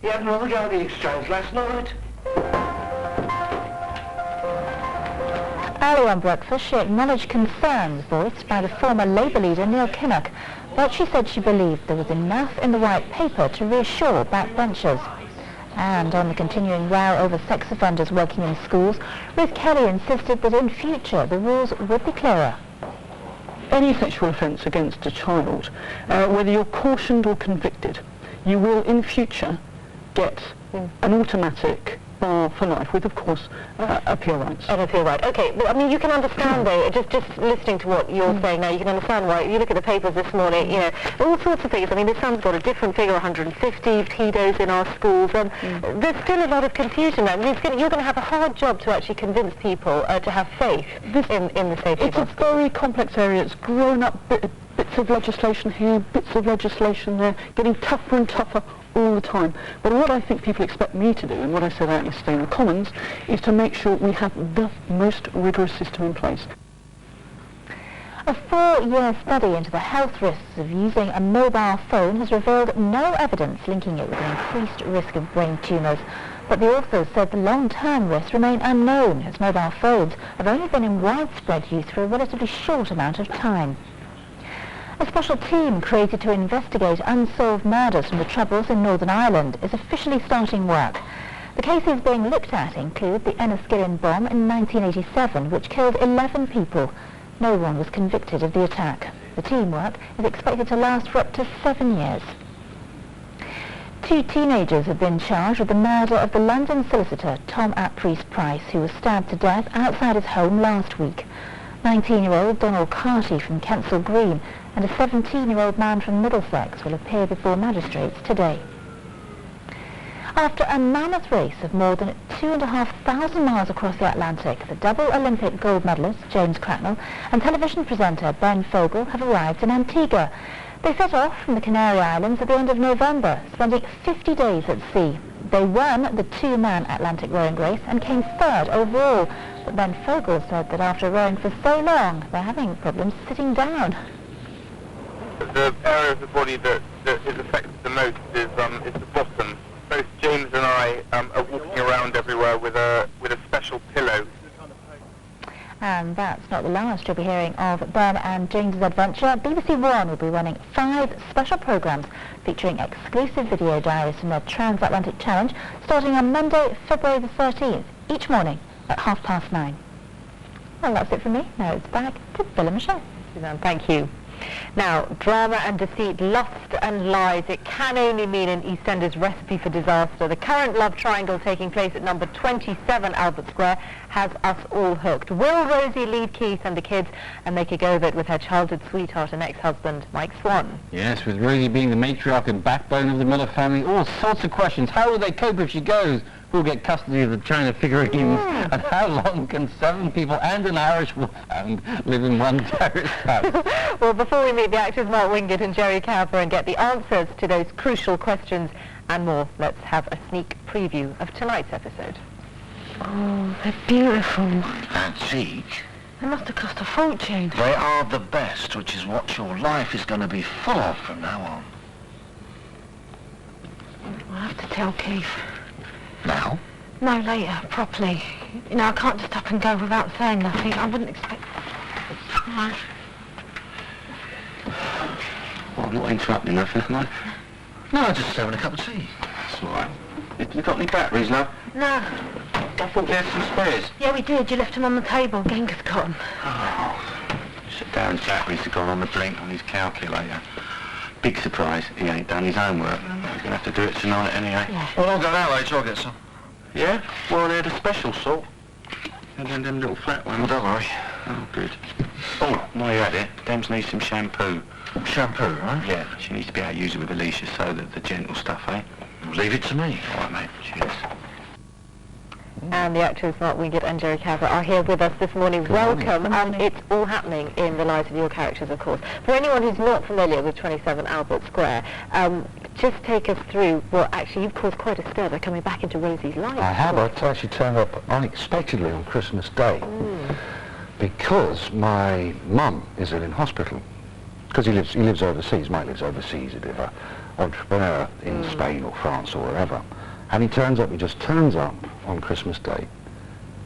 You had another go at the exchange last night? Earlier on breakfast, she acknowledged concerns voiced by the former Labour leader Neil Kinnock, but she said she believed there was enough in the white paper to reassure backbenchers. And on the continuing row over sex offenders working in schools, Ruth Kelly insisted that in future the rules would be clearer. Any sexual offence against a child, whether you're cautioned or convicted, you will in future get an automatic bar for life with, of course, appeal rights. An appeal right. Okay, well, I mean, you can understand, though, just listening to what you're saying now, you can understand why. You look at the papers this morning, you know, all sorts of things. I mean, this sounds got a different figure, 150 pedos in our schools. There's still a lot of confusion there. I mean, you're going to have a hard job to actually convince people to have faith in the safety of our schools. It's a very complex area. It's grown up bits of legislation here, bits of legislation there, getting tougher and tougher all the time. But what I think people expect me to do, and what I said out yesterday in the Commons, is to make sure we have the most rigorous system in place. A 4-year study into the health risks of using a mobile phone has revealed no evidence linking it with an increased risk of brain tumours. But the authors said the long-term risks remain unknown, as mobile phones have only been in widespread use for a relatively short amount of time. A special team created to investigate unsolved murders from the Troubles in Northern Ireland is officially starting work. The cases being looked at include the Enniskillen bomb in 1987, which killed 11 people. No one was convicted of the attack. The teamwork is expected to last for up to 7 years. 2 teenagers have been charged with the murder of the London solicitor Tom ap Price, who was stabbed to death outside his home last week. 19-year-old Donald Carty from Kensal Green and a 17-year-old man from Middlesex will appear before magistrates today. After a mammoth race of more than 2,500 miles across the Atlantic, the double Olympic gold medalist James Cracknell and television presenter Ben Fogle have arrived in Antigua. They set off from the Canary Islands at the end of November, spending 50 days at sea. They won the 2-man Atlantic rowing race and came 3rd overall. But Ben Fogle said that after rowing for so long, they're having problems sitting down. The area of the body that is affected the most is the bottom. Both James and I are walking around everywhere with a special pillow. And that's not the last you'll be hearing of Ben and James's adventure. BBC One will be running 5 special programmes featuring exclusive video diaries from their transatlantic challenge, starting on Monday, February the 13th, each morning at 9:30. Well, that's it from me. Now it's back to Bill and Michelle. Suzanne, thank you. Now, drama and deceit, lust and lies, it can only mean an EastEnders recipe for disaster. The current love triangle taking place at number 27 Albert Square has us all hooked. Will Rosie lead Keith and the kids and make a go of it with her childhood sweetheart and ex-husband, Mike Swan? Yes, with Rosie being the matriarch and backbone of the Miller family, all sorts of questions. How will they cope if she goes? Who'll get custody of the China figurines? And how long can 7 people and an Irish wolfhound live in one terrace house? Well, before we meet the actors Mark Wingett and Jerry Cowper and get the answers to those crucial questions and more, let's have a sneak preview of tonight's episode. Oh, they're beautiful. Antique? They must have cost a fortune. They are the best, which is what your life is going to be full of from now on. I'll have to tell Keith. Now? No, later, properly. You know, I can't just up and go without saying nothing. I wouldn't expect... No. Well, I'm not interrupting nothing, am I? No, just having a cup of tea. That's all right. Have you got any batteries, love? No. I thought we had some spares. Yeah, we did. You left them on the table. Genghis got them. Oh. Darren's batteries have gone on the blink on his calculator. Big surprise, he ain't done his homework. He's going to have to do it tonight anyway. Yeah. Well, I'll go that way, so I'll get some. Yeah? Well, they're the special sort. And then them little flat ones. Oh, don't worry. Oh, good. Oh, while you're at it, Dems needs some shampoo. Shampoo, right? Yeah, she needs to be able to use it with Alicia so that the gentle stuff, eh? Leave it to me. All right, mate. Cheers. And the actors Mark Wingett and Jerry Cowper are here with us this morning. Welcome. And it's all happening in the lives of your characters, of course. For anyone who's not familiar with 27 Albert Square, just take us through, well, actually, you've caused quite a stir by coming back into Rosie's life. I have. I actually turned up unexpectedly on Christmas Day because my mum is ill in hospital. Because he lives overseas. Mike lives overseas, a bit of entrepreneur in Spain or France or wherever. And he just turns up on Christmas Day.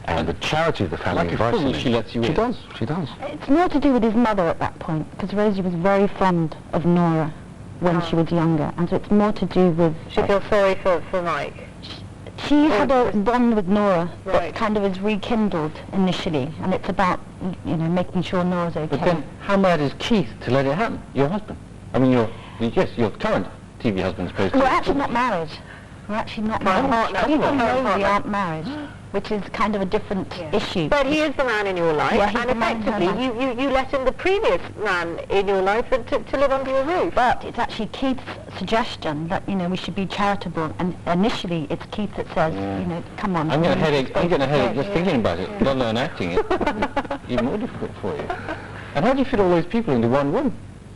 And the charity of the family Like a invites fool, him in. she lets you She in. does, she does. It's more to do with his mother at that point, because Rosie was very fond of Nora when she was younger, and so it's more to do with... She feels sorry for Mike. She had a bond with Nora Right. that kind of is rekindled initially, and it's about, you know, making sure Nora's okay. But then, how mad is Keith to let it happen? Your husband. I mean, your current TV husband, supposed to. We're actually not married. We're actually not Current married. partner. Keith and Current Rosie partner. aren't married, which is kind of a different issue. But he is the man in your life, Yeah, he's and the man in her effectively life. you let in the previous man in your life to live under your roof. But it's actually Keith's suggestion that, you know, we should be charitable, and initially it's Keith that says, you know, come on. I'm getting a we headache. should I'm getting a headache go. just thinking about it. Let alone acting it. Even more difficult for you. And how do you fit all those people into one room?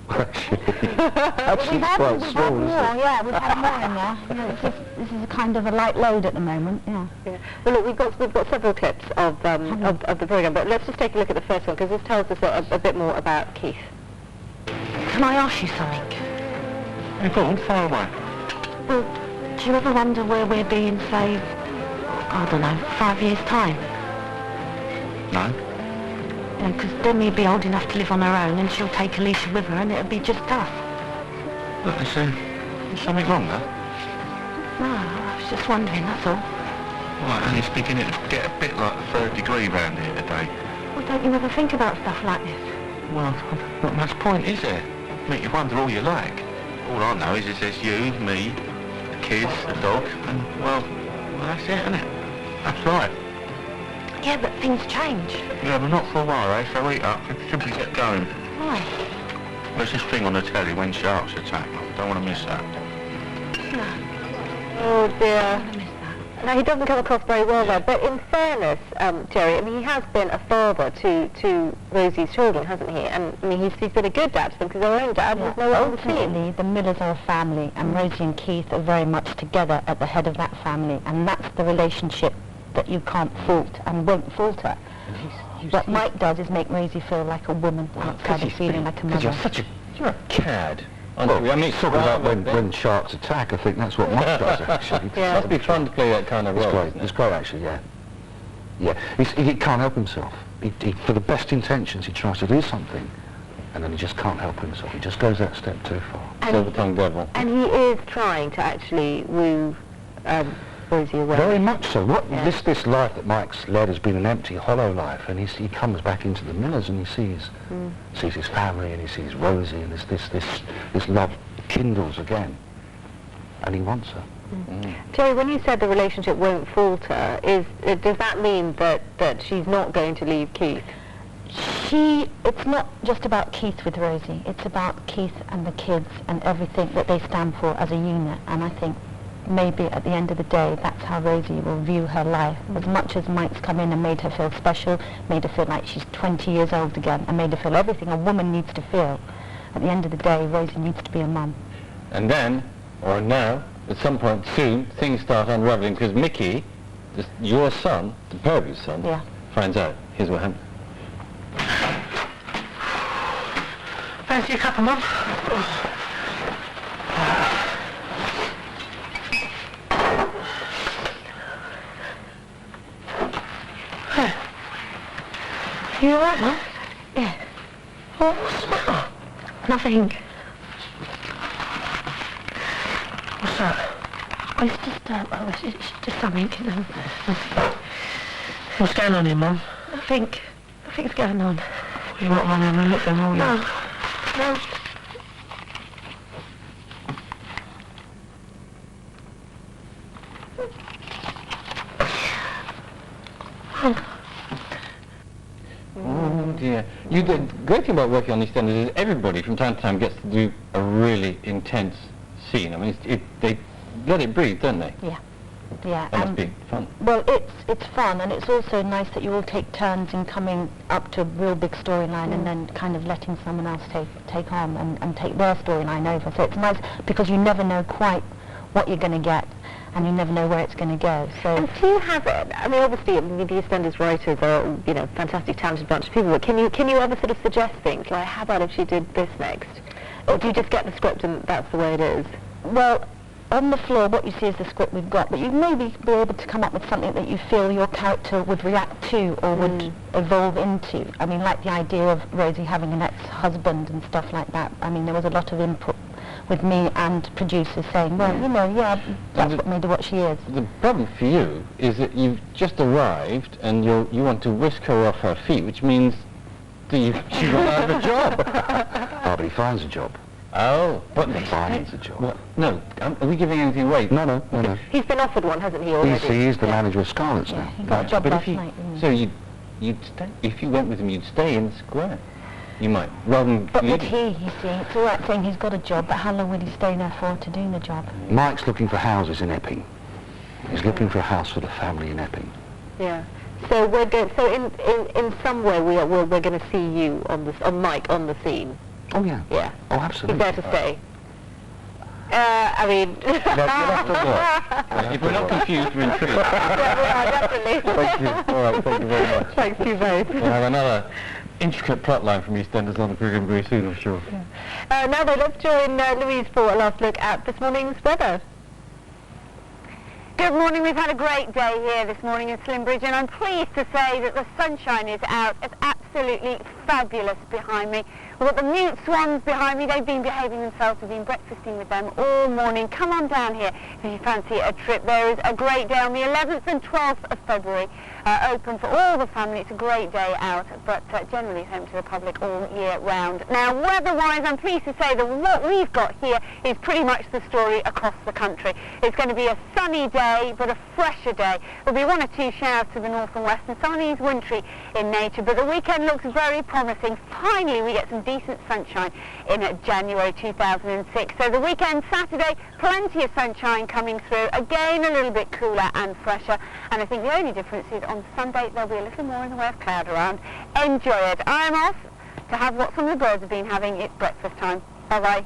Actually, We've had quite more, small, isn't it? yeah, we've had more in there. You know, this is a kind of a light load at the moment, yeah. Yeah. Well, look, we've got several clips of the programme, but let's just take a look at the first one, because this tells us a bit more about Keith. Can I ask you something? Hey, go on, fire away. Well, do you ever wonder where we'll be in, say, I don't know, 5 years' time? No? Because then we'll be old enough to live on our own, and she'll take Alicia with her, and it'll be just us. Look, there's something wrong there. No, I was just wondering, that's all. Right, and it's beginning to get a bit like the third degree round here today. Well, don't you ever think about stuff like this? Well, not much point, is there? Make you wonder all you like. All I know is there's you, me, the kids, the dog, and, well, that's it, isn't it? That's right. Yeah, but things change. Yeah, but not for a while, eh? So eat up, should we get going? Why? There's this thing on the telly when sharks attack. Don't want to miss that. No, Oh dear. I miss that. Now, he doesn't come across very well there, but in fairness, Jerry, I mean, he has been a father to Rosie's children, hasn't he? And, I mean, he's been a good dad to them, because their own dad was nowhere on the scene. Ultimately, the Millers are a family, and Rosie and Keith are very much together at the head of that family, and that's the relationship that you can't fault and won't falter. What Mike does is make Rosie feel like a woman outside of feeling like a Because mother. you're a cad. Aren't Well, you? I mean, talking about when sharks attack, I think that's what Mike does, actually. Yeah. Must be fun to play that kind of It's role. great, isn't it's it? great, actually, yeah. Yeah, he can't help himself. He, for the best intentions, he tries to do something, and then he just can't help himself. He just goes that step too far. Silver-tongued devil. And he is trying to actually woo Rosie away. Very much so. This life that Mike's led has been an empty, hollow life, and he comes back into the Millers and he sees his family and he sees Rosie, and this love kindles again, and he wants her. Jerry, when you said the relationship won't falter, does that mean that she's not going to leave Keith? It's not just about Keith with Rosie, it's about Keith and the kids and everything that they stand for as a unit, and I think maybe at the end of the day that's how Rosie will view her life. As much as Mike's come in and made her feel special, made her feel like she's 20 years old again, and made her feel everything a woman needs to feel, at the end of the day Rosie needs to be a mum. And then, or now, at some point soon, things start unraveling because Mickey, your son, the Purby's son, Yeah. finds out. Here's what happened. Fancy a cup of mum? You alright, Mum? Yeah. Oh, what's the matter? Nothing. What's that? Oh, it's just something. What's going on here, Mum? Nothing's going on. You're not running and looking, are you? No. Oh dear. The great thing about working on EastEnders is everybody from time to time gets to do a really intense scene. I mean, they let it breathe, don't they? Yeah. That must be fun. Well, it's fun, and it's also nice that you all take turns in coming up to a real big storyline and then kind of letting someone else take on and take their storyline over. So it's nice because you never know quite what you're going to get, and you never know where it's going to go. So And do you have it? I mean, obviously, the EastEnders writers are, fantastic, talented bunch of people. But can you ever sort of suggest things like, how about if she did this next? Or do you just get the script and that's the way it is? Well, on the floor, what you see is the script we've got, but you maybe be able to come up with something that you feel your character would react to or would evolve into. I mean, like the idea of Rosie having an ex-husband and stuff like that. I mean, there was a lot of input with me and producers saying, well, you know, yeah, that's what made her what she is. The problem for you is that you've just arrived and you want to whisk her off her feet, which means that she won't have a job. Oh, but he finds a job. Oh, but He finds a job. Well, no, are we giving anything away? No. He's been offered one, hasn't he, already? He's the manager of Scarlett's Yeah, now. he got a job But last if night. so you'd stay, if you went with him, you'd stay in the square. You might, rather than But would leaving. he, you see, it's all right saying he's got a job, but how long would he stay there for to do the job? Mike's looking for houses in Epping. He's looking for a house for the family in Epping. Yeah. So we're going. So in some way we're going to see you on Mike on the scene. Oh, yeah. Yeah. Oh, He's absolutely. there to stay. I mean. You'll have to look. If we're not confused, we're intrigued. Yeah, we are, definitely. Thank you. All right, thank you very much. Thanks to you both. We'll have another intricate plot line from EastEnders on the programme very soon, I'm sure. Now then, let's join Louise for a last look at this morning's weather. Good morning. We've had a great day here this morning in Slimbridge, and I'm pleased to say that the sunshine is out. It's absolutely fabulous behind me. We've got the mute swans behind me. They've been behaving themselves. We've been breakfasting with them all morning. Come on down here if you fancy a trip. There is a great day on the 11th and 12th of February, open for all the family. It's a great day out, but generally it's open to the public all year round. Now, weather-wise, I'm pleased to say that what we've got here is pretty much the story across the country. It's going to be a sunny day, but a fresher day. There'll be one or two showers to the north and west, and sunny is wintry in nature, but the weekend looks very promising. Finally, we get some decent sunshine in January 2006. So the weekend, Saturday, plenty of sunshine coming through. Again, a little bit cooler and fresher. And I think the only difference is on Sunday, there'll be a little more in the way of cloud around. Enjoy it. I'm off to have what some of the birds have been having. It's breakfast time. Bye-bye.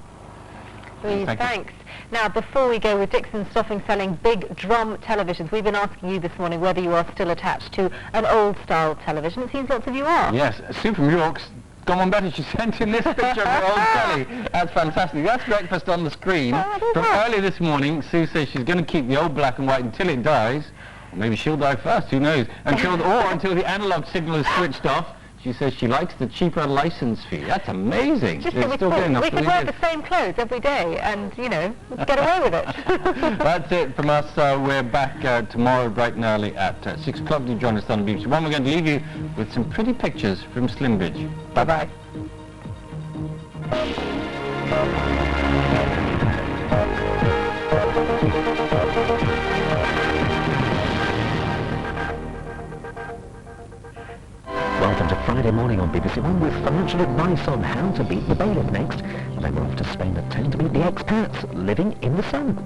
Louise, thanks. Now, before we go with Dixon Stuffing selling big drum televisions, we've been asking you this morning whether you are still attached to an old-style television. It seems lots of you are. Yes, Sue from York's gone on better. She sent in this picture of her old telly. That's fantastic. That's breakfast on the screen. From early this morning, Sue says she's going to keep the old black and white until it dies. Or maybe she'll die first, who knows? Until the analog signal is switched off. She says she likes the cheaper license fee. That's amazing. Just They're we still getting enough could for the wear years. the same clothes every day and, you know, get away with it. That's it from us. We're back tomorrow bright and early at 6 o'clock. Do join us on BBC One. We're going to leave you with some pretty pictures from Slimbridge. Bye-bye. Welcome to Friday Morning on BBC One with financial advice on how to beat the bailiff next. And then we're off to Spain at 10 to meet the expats living in the sun.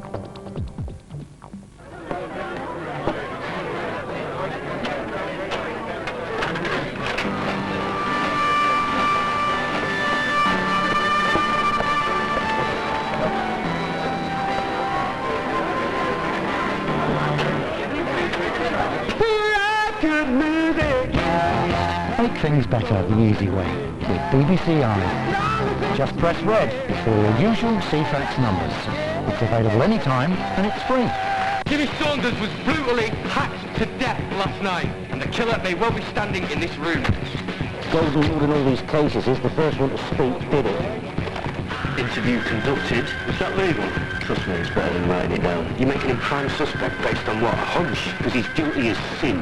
Make things better the easy way with BBC Eye. Just press red for your usual CFAX numbers. It's available anytime and it's free. Jimmy Saunders was brutally hacked to death last night, and the killer may well be standing in this room. Golden rule in all these cases is the first one to speak did it. Interview conducted. Is that legal? Trust me, it's better than writing it down. You're making him prime suspect based on what? A hunch? Because he's guilty as sin.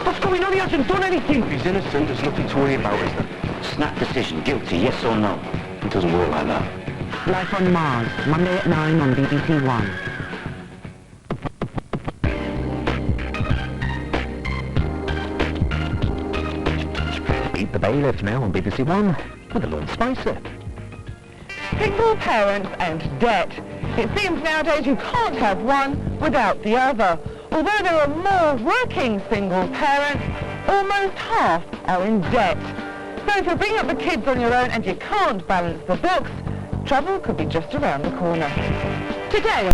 What's going on? He hasn't done anything. If he's innocent, there's nothing to worry about, is there? Snap decision. Guilty, yes or no? It doesn't work like that. Life on Mars, Monday at 9 on BBC One. Beat the bailiff now on BBC One with Lord Spicer. Single parents and debt. It seems nowadays you can't have one without the other. Although there are more working single parents, almost half are in debt. So if you bring up the kids on your own and you can't balance the books, trouble could be just around the corner. Today